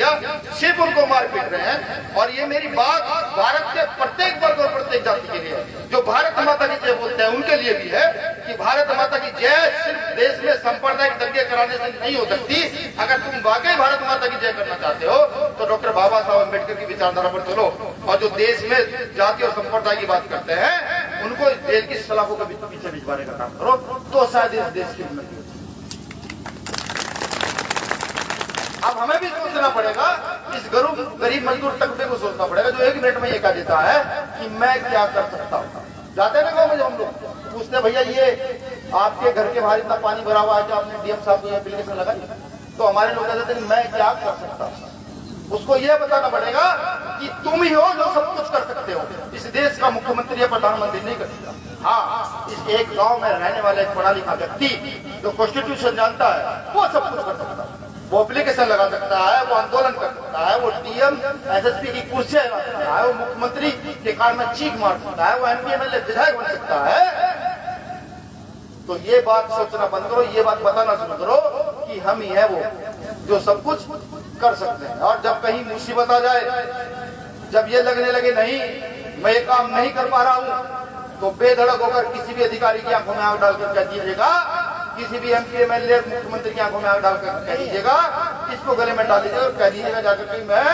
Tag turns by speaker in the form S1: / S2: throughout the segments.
S1: दिया, सिर्फ उनको मार पीट रहे हैं। और ये मेरी बात भारत के प्रत्येक वर्ग और प्रत्येक जाति के लिए है। जो भारत माता की जय बोलते हैं उनके लिए भी है कि भारत माता की जय सिर्फ देश में सांप्रदायिक दंगे कराने से नहीं हो सकती। अगर तुम वाकई भारत माता की जय करना चाहते हो तो डॉक्टर बाबा साहब अम्बेडकर की विचारधारा पर चलो, और जो देश में जाति और संप्रदाय की बात करते हैं उनको इस देश की सलाखों के पीछे भिजवाने का काम करो, तो शायद इस देश की उन्नति हो। अब हमें भी सोचना पड़ेगा, इस गरीब मजदूर तबके को सोचना पड़ेगा जो 1 मिनट में ये कह देता है कि मैं क्या कर सकता हूँ। जाते हैं ना गाँव में, जब हम लोग पूछते भैया ये आपके घर के बाहर इतना पानी भरा हुआ है, जो आपने डीएम साहब को ये एप्लीकेशन लगाई, तो हमारे लोग कहते हैं मैं क्या कर सकता हूँ। उसको यह बताना पड़ेगा कि तुम ही हो जो सब कुछ कर सकते हो, इस देश का मुख्यमंत्री या प्रधानमंत्री नहीं कर सकता। हाँ, इस एक गांव में रहने वाला एक पढ़ा लिखा व्यक्ति जो कॉन्स्टिट्यूशन जानता है वो सब कुछ कर सकता है। वो एप्लीकेशन लगा सकता है, वो आंदोलन कर सकता है, वो डीएम एसएसपी की कुर्सी लगा सकता है, वो मुख्यमंत्री के कार में चीख मार सकता है, वो एमपी एमएलए विधायक बन सकता है। तो ये बात सोचना बंद करो, ये बात बताना शुरू करो कि हम ही है वो जो सब कुछ कर सकते हैं। और जब कहीं मुसीबत आ जाए, जब ये लगने लगे नहीं मैं ये काम नहीं कर पा रहा हूं, तो बेधड़क होकर किसी भी अधिकारी की आंखों में आंख डालकर कह दीजिएगा, किसी भी एमपी एमएलए मुख्यमंत्री की आंखों में आंख डालकर कह दीजिएगा, इसको गले में डाल दीजिएगा और कह दीजिएगा जाकर कि मैं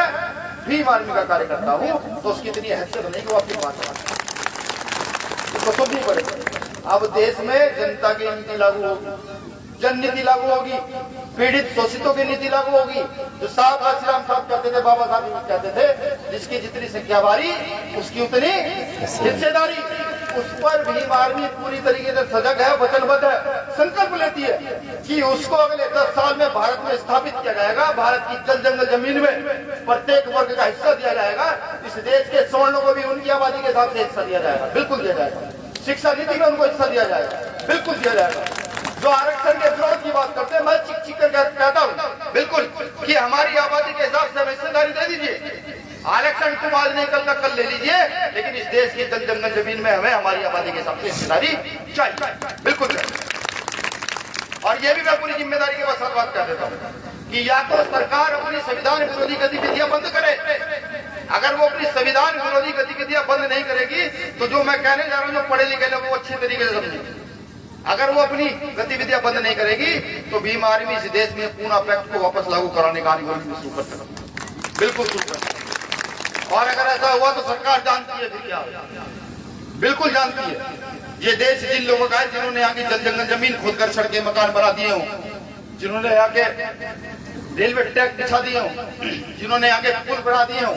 S1: भीम आर्मी का कार्य करता हूँ। तो उसकी इतनी हैसियत नहीं कि वो अपनी बात इसको सुननी पड़ेगी। अब देश में जनता की नीति लागू होगी, जन नीति लागू होगी, पीड़ित शोषितों की नीति लागू होगी। जो साहब आशीराम साहब कहते थे, बाबा साहब कहते थे, जिसकी जितनी संख्या भारी उसकी उतनी हिस्सेदारी। उस पर भीम आर्मी पूरी तरीके से सजग है, वचनबद्ध है, संकल्प लेती है कि उसको अगले 10 साल में भारत में स्थापित किया जाएगा। भारत की जल जंगल जमीन में प्रत्येक वर्ग का हिस्सा दिया जाएगा। इस देश के सवर्णों को भी उनकी आबादी के हिसाब से हिस्सा दिया जाएगा, बिल्कुल दिया जाएगा। शिक्षा नीति में उनको हिस्सा दिया जाएगा, बिल्कुल दिया जाएगा। जो आरक्षण के विरोध की बात करते हैं, मैं चिक चिक कर कहता हूँ बिल्कुल कि हमारी आबादी के हिसाब से हमें हिस्सेदारी दे दीजिए। आरक्षण तुम आज नहीं कल ले लीजिए, लेकिन इस देश की जल जंगल जमीन में हमें हमारी आबादी के हिसाब से हिस्सेदारी चाहिए, बिल्कुल चाहिए। और ये भी मैं पूरी जिम्मेदारी के साथ बात कर देता हूँ कि या तो सरकार अपनी संविधान विरोधी गतिविधियां बंद करे। अगर वो अपनी संविधान विरोधी गतिविधियां बंद नहीं करेगी तो जो मैं कहने जा रहा हूँ, जो पढ़े लिखे लोग वो अच्छे तरीके से समझेंगे। अगर वो अपनी गतिविधियां बंद नहीं करेगी तो भीम आर्मी इस देश में पूना पैक्ट को वापस लागू कराने का आंदोलन शुरू कर सकता, बिल्कुल शुरू कर सकता। और अगर ऐसा हुआ तो सरकार जानती है फिर क्या, बिल्कुल जानती है। ये देश जिन लोगों का है जिन्होंने यहाँ की जल जंगल जमीन खोद कर सड़कें मकान बना दिए हों, जिन्होंने यहाँ के रेलवे ट्रैक बिछा दिए हों, जिन्होंने यहाँ के पुल बना दिए हों,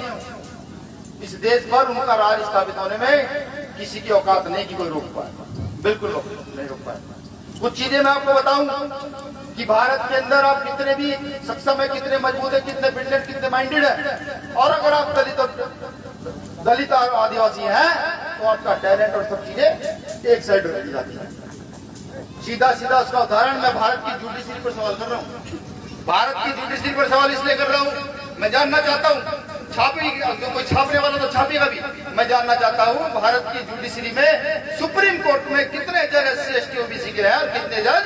S1: इस देश पर उनका राज स्थापित होने में किसी की औकात नहीं कि कोई रोक पाए, बिल्कुल नहीं रोक पाए। कुछ चीजें मैं आपको बताऊं कि भारत के अंदर आप कितने भी सक्षम है, कितने मजबूत है, कितने ब्रिलियंट, कितने माइंडेड है, और अगर आप दलित आदिवासी हैं तो आपका टैलेंट और सब चीजें एक साइड रखी जाती है। सीधा सीधा उसका उदाहरण मैं भारत की जुडिशरी पर सवाल कर रहा हूँ। भारत की जुडिशरी पर सवाल इसलिए कर रहा हूँ, मैं जानना चाहता हूँ, छापी कोई छापने वाला तो छापेगा भी, मैं जानना चाहता हूँ भारत की जुडिशरी में सुप्रीम कोर्ट में कितने जज SC ST OBC के हैं और कितने जज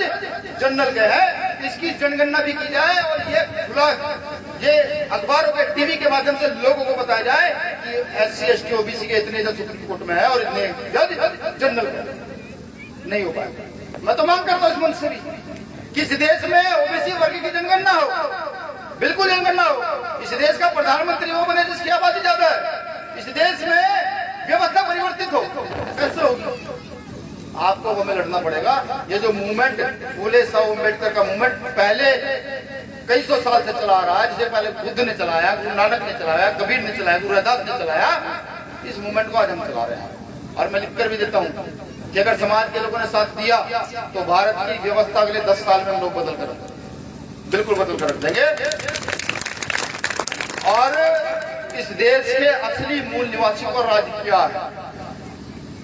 S1: जनरल के हैं, इसकी जनगणना भी की जाए और ये अखबारों के टीवी के माध्यम से लोगों को बताया जाए कि SC ST OBC के इतने जज सुप्रीम कोर्ट में है और इतने जज जनरल के। नहीं हो पाएगा। मैं तो मांग करता हूँ इस मंच से भी कि इस देश में OBC वर्ग की जनगणना हो, बिल्कुल जनगणना हो। इस देश का प्रधानमंत्री वो बने जिसकी आबादी ज्यादा है। इस देश में व्यवस्था परिवर्तित हो, कैसे होगी? आपको हमें लड़ना पड़ेगा। ये जो मूवमेंट फूले साहब अम्बेडकर का मूवमेंट पहले कई सौ साल से चला आ रहा है, जिसे पहले बुद्ध ने चलाया, गुरु नानक ने चलाया, कबीर ने चलाया, गुरु रविदास ने चलाया, इस मूवमेंट को आज हम चला रहे हैं। और मैं लिखकर भी देता हूँ कि अगर समाज के लोगों ने साथ दिया तो भारत की व्यवस्था अगले 10 साल में हम लोग बदल कर, बिल्कुल बदल कर रख देंगे और इस देश के असली मूल निवासियों का राज क्या है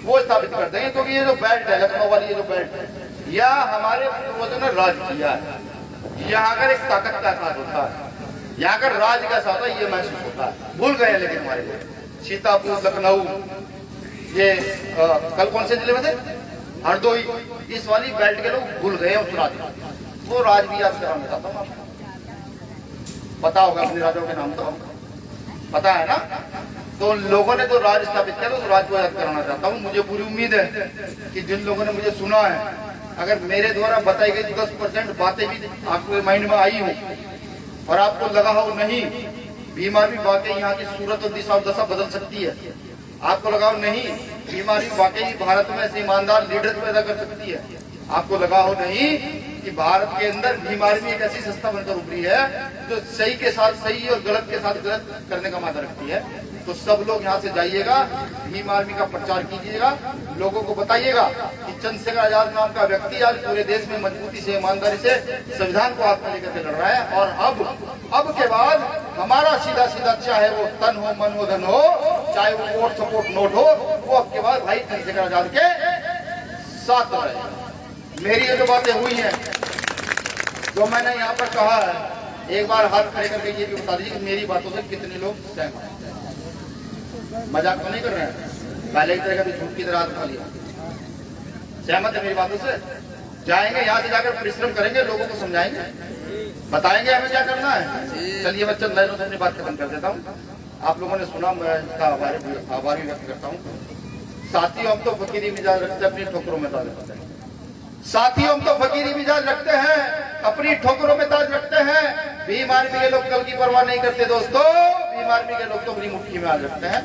S1: वो स्थापित कर देंगे। क्योंकि ये जो बेल्ट है, लखनऊ वाली ये जो बेल्ट है, यह हमारे पूर्वजों ने राज किया है। यहाँ अगर एक ताकत का एहसास होता है, यहाँ अगर राज का एहसास होता है, ये महसूस होता है। भूल गए लेकिन हमारे लोग सीतापुर, लखनऊ, ये कल कौन से जिले में थे, हरदोई, इस वाली बेल्ट के लोग भूल गए उस राज, वो राज भी याद कराना चाहता हूँ। पता होगा अपने राजाओं के नाम, तो पता है ना। तो लोगों ने तो राज स्थापित किया, तो राज को याद कराना चाहता हूँ। मुझे पूरी उम्मीद है कि जिन लोगों ने मुझे सुना है, अगर मेरे द्वारा बताई गई 10% बातें भी आपके माइंड में आई हो और आपको लगा हो नहीं बीमारी वाकई यहाँ की सूरत और दिशा और दशा बदल सकती है, आपको लगा हो नहीं बीमारी वाकई भारत में ऐसे ईमानदार लीडर पैदा कर सकती है, आपको लगा हो नहीं कि भारत के अंदर बीमारी में एक ऐसी संस्था बनकर उभरी है जो सही के साथ सही और गलत के साथ गलत करने का मादा रखती है, तो सब लोग यहाँ से जाइएगा, भीम आर्मी का प्रचार कीजिएगा, लोगों को बताइएगा कि चंद्रशेखर आजाद नाम का व्यक्ति आज पूरे देश में मजबूती से ईमानदारी से संविधान को हाथ में लेकर के लड़ रहा है। और अब के बाद हमारा सीधा सीधा चाहे वो तन हो मन हो धन हो, चाहे वो वोट सपोर्ट नोट हो, वो अब के बाद भाई चंद्रशेखर आजाद के साथ रहेगा। मेरी ये जो बातें हुई हैं, जो मैंने यहाँ पर कहा है, एक बार हाथ खड़े करके ये भी बता दीजिए कि मेरी बातों से कितने लोग सहमत हैं। मजाक तो नहीं कर रहे हैं, पहले की तरह का भी झूठ की तरह उठा लिया। सहमत है मेरी बातों से? जाएंगे यहाँ से जाकर परिश्रम करेंगे, लोगों को समझाएंगे, बताएंगे हमें क्या करना है। चलिए मैं चंद लाइनों से अपनी बात खत्म कर देता हूँ। आप लोगों ने सुना, मैं इसका आभारी व्यक्त करता हूँ। साथियों, हम तो फकीरी मिजाज रखते हैं, अपनी ठोकरों में ताज रखते हैं। साथियों, हम तो फकीरी मिजाज रखते हैं, अपनी ठोकरों में ताज रखते हैं। भीम आर्मी के लोग कल की परवाह नहीं करते दोस्तों, भीम आर्मी के लोग तो अपनी मुट्ठी में आज रखते हैं।